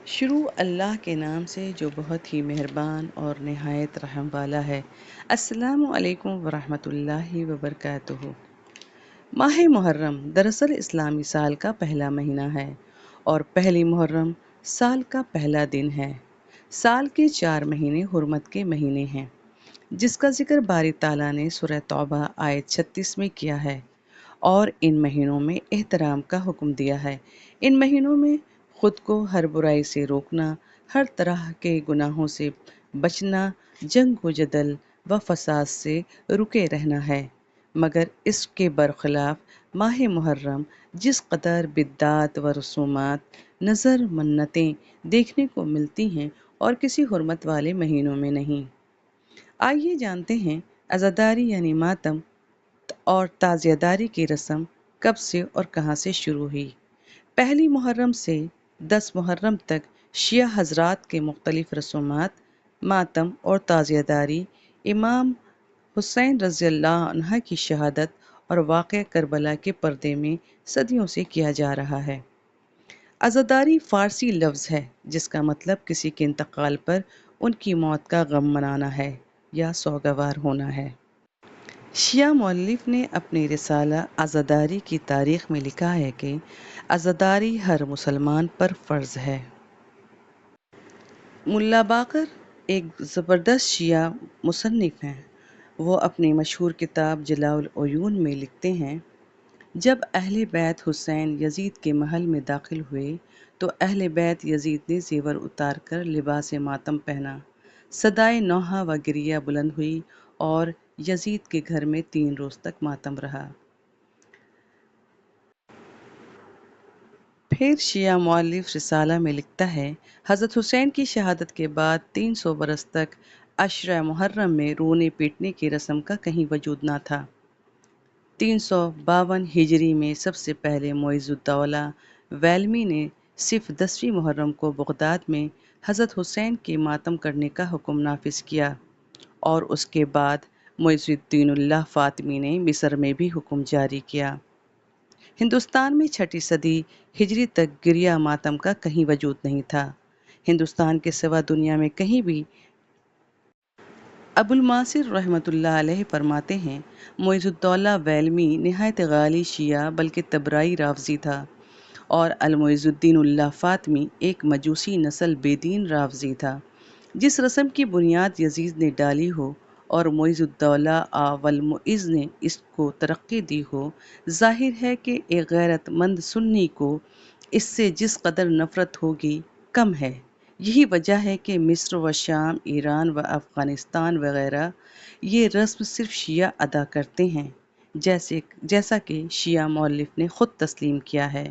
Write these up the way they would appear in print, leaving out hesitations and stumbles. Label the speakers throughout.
Speaker 1: شروع اللہ کے نام سے جو بہت ہی مہربان اور نہایت رحم والا ہے۔ السلام علیکم ورحمۃ اللہ وبرکاتہ۔ ماہ محرم دراصل اسلامی سال کا پہلا مہینہ ہے اور پہلی محرم سال کا پہلا دن ہے۔ سال کے 4 مہینے حرمت کے مہینے ہیں، جس کا ذکر باری تعالیٰ نے سورہ توبہ آیت 36 میں کیا ہے، اور ان مہینوں میں احترام کا حکم دیا ہے۔ ان مہینوں میں خود کو ہر برائی سے روکنا، ہر طرح کے گناہوں سے بچنا، جنگ و جدل و فساد سے رکے رہنا ہے۔ مگر اس کے برخلاف ماہ محرم جس قدر بدعات و رسومات، نظر منتیں دیکھنے کو ملتی ہیں اور کسی حرمت والے مہینوں میں نہیں۔ آئیے جانتے ہیں عزاداری یعنی ماتم اور تعزیہ داری کی رسم کب سے اور کہاں سے شروع ہوئی۔ پہلی محرم سے 10 محرم تک شیعہ حضرات کے مختلف رسومات، ماتم اور تعزیہ داری امام حسین رضی اللہ عنہ کی شہادت اور واقعہ کربلا کے پردے میں صدیوں سے کیا جا رہا ہے۔ عزاداری فارسی لفظ ہے جس کا مطلب کسی کے انتقال پر ان کی موت کا غم منانا ہے یا سوگوار ہونا ہے۔ شیعہ مؤلف نے اپنی رسالہ عزاداری کی تاریخ میں لکھا ہے کہ عزاداری ہر مسلمان پر فرض ہے۔ ملا باقر ایک زبردست شیعہ مصنف ہیں۔ وہ اپنی مشہور کتاب جلاء العیون میں لکھتے ہیں، جب اہل بیت حسین یزید کے محل میں داخل ہوئے تو اہل بیت یزید نے زیور اتار کر لباس ماتم پہنا، صدائے نوحہ و گریہ بلند ہوئی اور یزید کے گھر میں 3 روز تک ماتم رہا۔ پھر شیعہ مؤلف رسالہ میں لکھتا ہے، حضرت حسین کی شہادت کے بعد 300 برس تک عشرہ محرم میں رونے پیٹنے کی رسم کا کہیں وجود نہ تھا۔ 352 ہجری میں سب سے پہلے معز الدولہ ویلمی نے صرف 10ویں محرم کو بغداد میں حضرت حسین کے ماتم کرنے کا حکم نافذ کیا، اور اس کے بعد معز الدین اللہ فاطمی نے مصر میں بھی حکم جاری کیا۔ ہندوستان میں 6 صدی ہجری تک گریہ ماتم کا کہیں وجود نہیں تھا۔ ہندوستان کے سوا دنیا میں کہیں بھی ابو الماسر رحمۃ اللہ علیہ فرماتے ہیں، معز الدولہ ویلمی نہایت غالی شیعہ بلکہ تبرئی رافضی تھا، اور المعز الدین اللہ فاطمی ایک مجوسی نسل بے دین رافضی تھا۔ جس رسم کی بنیاد یزید نے ڈالی ہو اور معز الدولہ والمعز نے اس کو ترقی دی ہو، ظاہر ہے کہ ایک غیرت مند سنی کو اس سے جس قدر نفرت ہوگی کم ہے۔ یہی وجہ ہے کہ مصر و شام، ایران و افغانستان وغیرہ یہ رسم صرف شیعہ ادا کرتے ہیں، جیسا کہ شیعہ مؤلف نے خود تسلیم کیا ہے۔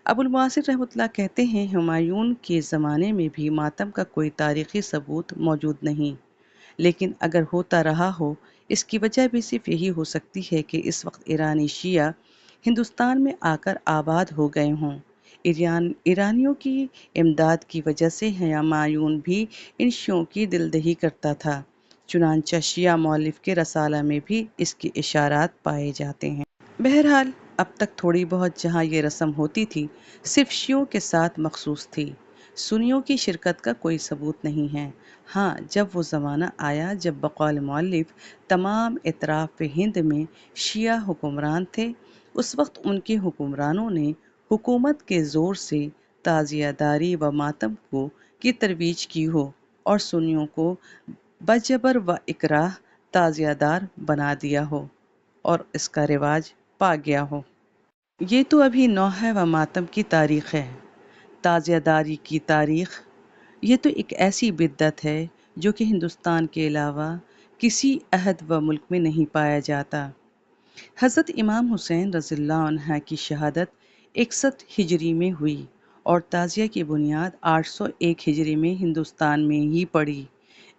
Speaker 1: ابو المعاصر رحمۃ اللہ کہتے ہیں، ہمایون کے زمانے میں بھی ماتم کا کوئی تاریخی ثبوت موجود نہیں، لیکن اگر ہوتا رہا ہو، اس کی وجہ بھی صرف یہی ہو سکتی ہے کہ اس وقت ایرانی شیعہ ہندوستان میں آ کر آباد ہو گئے ہوں۔ ایرانیوں کی امداد کی وجہ سے ہمایون بھی ان شیعوں کی دلدہی کرتا تھا، چنانچہ شیعہ مؤلف کے رسالہ میں بھی اس کے اشارات پائے جاتے ہیں۔ بہرحال اب تک تھوڑی بہت جہاں یہ رسم ہوتی تھی صرف شیعوں کے ساتھ مخصوص تھی، سنیوں کی شرکت کا کوئی ثبوت نہیں ہے۔ ہاں، جب وہ زمانہ آیا جب بقول مؤلف تمام اطراف ہند میں شیعہ حکمران تھے، اس وقت ان کے حکمرانوں نے حکومت کے زور سے تعزیہ داری و ماتم کی ترویج کی ہو اور سنیوں کو بجبر و اکراہ تعزیہ دار بنا دیا ہو اور اس کا رواج پا گیا ہو۔ یہ تو ابھی نوحہ و ماتم کی تاریخ ہے۔ تعزیہ داری کی تاریخ، یہ تو ایک ایسی بدعت ہے جو کہ ہندوستان کے علاوہ کسی عہد و ملک میں نہیں پایا جاتا۔ حضرت امام حسین رضی اللہ عنہ کی شہادت 61 ہجری میں ہوئی اور تعزیہ کی بنیاد 801 ہجری میں ہندوستان میں ہی پڑی،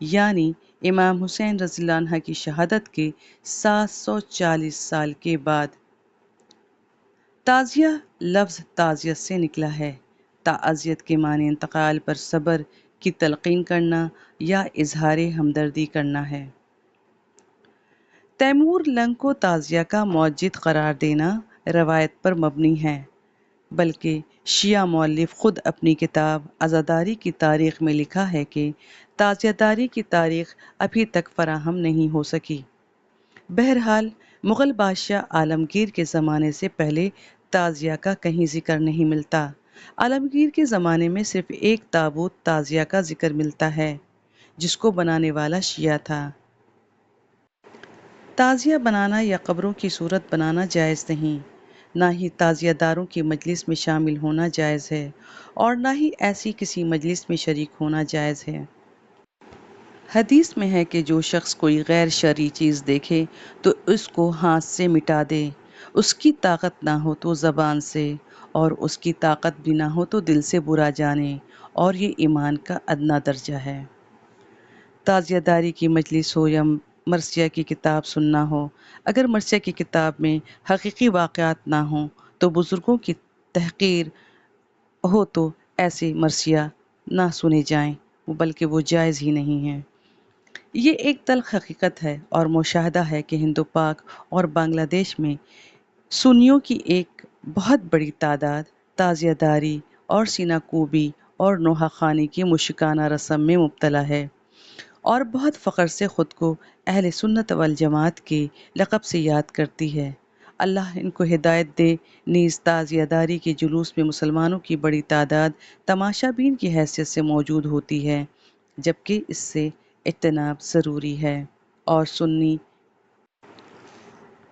Speaker 1: یعنی امام حسین رضی اللہ عنہ کی شہادت کے 740 سال کے بعد۔ تعزیہ لفظ تعزیت سے نکلا ہے۔ تعزیت کے معنی انتقال پر صبر کی تلقین کرنا یا اظہار ہمدردی کرنا ہے۔ تیمور لنگ کو تعزیہ کا موجد قرار دینا روایت پر مبنی ہے۔ بلکہ شیعہ مؤلف خود اپنی کتاب عزاداری کی تاریخ میں لکھا ہے کہ تعزیہ داری کی تاریخ ابھی تک فراہم نہیں ہو سکی۔ بہرحال مغل بادشاہ عالمگیر کے زمانے سے پہلے تعزیہ کا کہیں ذکر نہیں ملتا۔ عالمگیر کے زمانے میں صرف ایک تابوت تعزیہ کا ذکر ملتا ہے، جس کو بنانے والا شیعہ تھا۔ تعزیہ بنانا یا قبروں کی صورت بنانا جائز نہیں، نہ ہی تعزیہ داروں کی مجلس میں شامل ہونا جائز ہے، اور نہ ہی ایسی کسی مجلس میں شریک ہونا جائز ہے۔ حدیث میں ہے کہ جو شخص کوئی غیر شرعی چیز دیکھے تو اس کو ہاتھ سے مٹا دے، اس کی طاقت نہ ہو تو زبان سے، اور اس کی طاقت بھی نہ ہو تو دل سے برا جانے، اور یہ ایمان کا ادنیٰ درجہ ہے۔ تعزیہ داری کی مجلس ہو یا مرثیہ کی کتاب سننا ہو، اگر مرثیہ کی کتاب میں حقیقی واقعات نہ ہوں تو بزرگوں کی تحقیر ہو تو ایسے مرثیہ نہ سنے جائیں، بلکہ وہ جائز ہی نہیں ہیں۔ یہ ایک تلخ حقیقت ہے اور مشاہدہ ہے کہ ہند و پاک اور بنگلہ دیش میں سنیوں کی ایک بہت بڑی تعداد تعزیہ داری اور سینہ کوبی اور نوحہ خوانی کی مشرکانہ رسم میں مبتلا ہے، اور بہت فخر سے خود کو اہل سنت والجماعت کے لقب سے یاد کرتی ہے۔ اللہ ان کو ہدایت دے۔ نیز تعزیہ داری کے جلوس میں مسلمانوں کی بڑی تعداد تماشا بین کی حیثیت سے موجود ہوتی ہے، جبکہ اس سے اجتناب ضروری ہے، اور سنی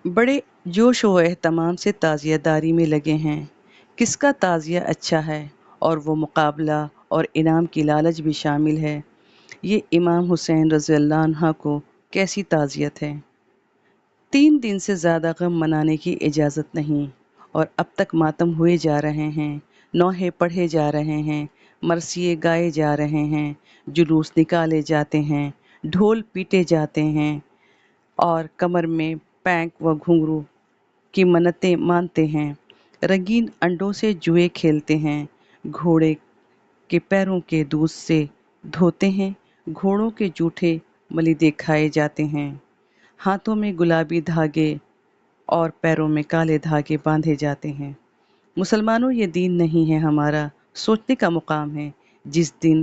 Speaker 1: بڑے جوش و اہتمام سے تعزیہ داری میں لگے ہیں۔ کس کا تعزیہ اچھا ہے، اور وہ مقابلہ اور انعام کی لالچ بھی شامل ہے۔ یہ امام حسین رضی اللہ عنہ کو کیسی تعزیت ہے۔ 3 دن سے زیادہ غم منانے کی اجازت نہیں، اور اب تک ماتم ہوئے جا رہے ہیں، نوحے پڑھے جا رہے ہیں، مرثیے گائے جا رہے ہیں، جلوس نکالے جاتے ہیں، ڈھول پیٹے جاتے ہیں، اور کمر میں پینک و گھنگرو کی منتیں مانتے ہیں، رنگین انڈوں سے جوئے کھیلتے ہیں، گھوڑے کے پیروں کے دودھ سے دھوتے ہیں، گھوڑوں کے جوٹھے ملیدے کھائے جاتے ہیں، ہاتھوں میں گلابی دھاگے اور پیروں میں کالے دھاگے باندھے جاتے ہیں۔ مسلمانوں، یہ دین نہیں ہے ہمارا، سوچنے کا مقام ہے۔ جس دن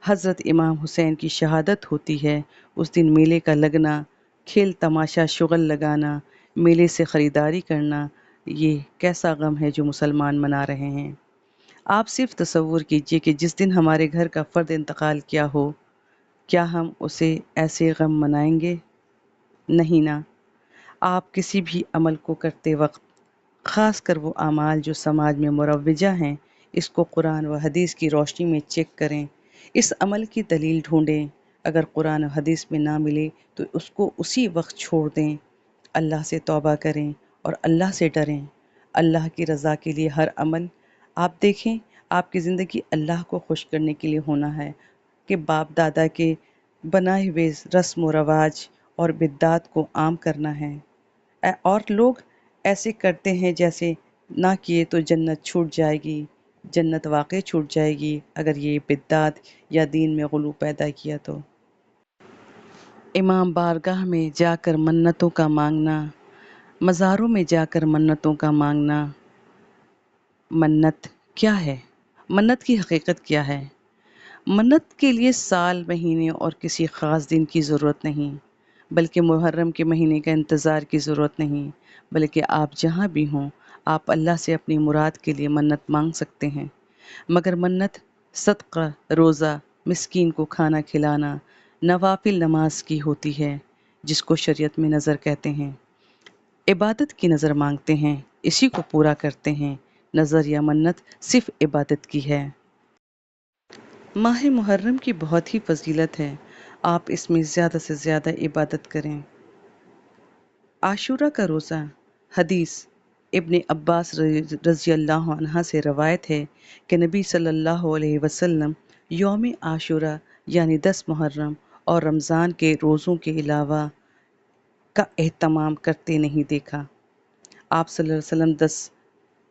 Speaker 1: حضرت امام حسین کی شہادت ہوتی ہے، اس دن میلے کا لگنا، کھیل تماشا شغل لگانا، میلے سے خریداری کرنا، یہ کیسا غم ہے جو مسلمان منا رہے ہیں۔ آپ صرف تصور کیجئے کہ جس دن ہمارے گھر کا فرد انتقال کیا ہو، کیا ہم اسے ایسے غم منائیں گے؟ نہیں نا۔ آپ کسی بھی عمل کو کرتے وقت، خاص کر وہ اعمال جو سماج میں مروجہ ہیں، اس کو قرآن و حدیث کی روشنی میں چیک کریں، اس عمل کی دلیل ڈھونڈیں۔ اگر قرآن و حدیث میں نہ ملے تو اس کو اسی وقت چھوڑ دیں، اللہ سے توبہ کریں اور اللہ سے ڈریں۔ اللہ کی رضا کے لیے ہر عمل، آپ دیکھیں، آپ کی زندگی اللہ کو خوش کرنے کے لیے ہونا ہے کہ باپ دادا کے بنائے ہوئے رسم و رواج اور بدعات کو عام کرنا ہے۔ اور لوگ ایسے کرتے ہیں جیسے نہ کیے تو جنت چھوٹ جائے گی۔ جنت واقع چھوٹ جائے گی اگر یہ بدعات یا دین میں غلو پیدا کیا تو۔ امام بارگاہ میں جا کر منتوں کا مانگنا، مزاروں میں جا کر منتوں کا مانگنا۔ منت کیا ہے؟ منت کی حقیقت کیا ہے؟ منت کے لیے سال، مہینے اور کسی خاص دن کی ضرورت نہیں، بلکہ محرم کے مہینے کا انتظار کی ضرورت نہیں، بلکہ آپ جہاں بھی ہوں، آپ اللہ سے اپنی مراد کے لیے منت مانگ سکتے ہیں۔ مگر منت صدقہ، روزہ، مسکین کو کھانا کھلانا، نوافل نماز کی ہوتی ہے، جس کو شریعت میں نذر کہتے ہیں۔ عبادت کی نذر مانگتے ہیں، اسی کو پورا کرتے ہیں۔ نذر یا منت صرف عبادت کی ہے۔ ماہ محرم کی بہت ہی فضیلت ہے، آپ اس میں زیادہ سے زیادہ عبادت کریں۔ عاشورہ کا روزہ۔ حدیث ابن عباس رضی اللہ عنہ سے روایت ہے کہ نبی صلی اللہ علیہ وسلم یوم عاشورہ یعنی 10 محرم اور رمضان کے روزوں کے علاوہ کا اہتمام کرتے نہیں دیکھا۔ آپ صلی اللہ علیہ وسلم 10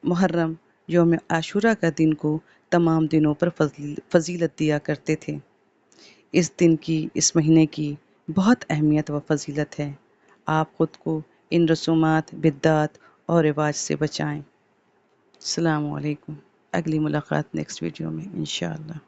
Speaker 1: محرم یوم عاشورہ کا دن کو تمام دنوں پر فضیلت دیا کرتے تھے۔ اس دن کی، اس مہینے کی بہت اہمیت و فضیلت ہے۔ آپ خود کو ان رسومات، بدعات اور رواج سے بچائیں۔ السلام علیکم. اگلی ملاقات نیکسٹ ویڈیو میں انشاءاللہ.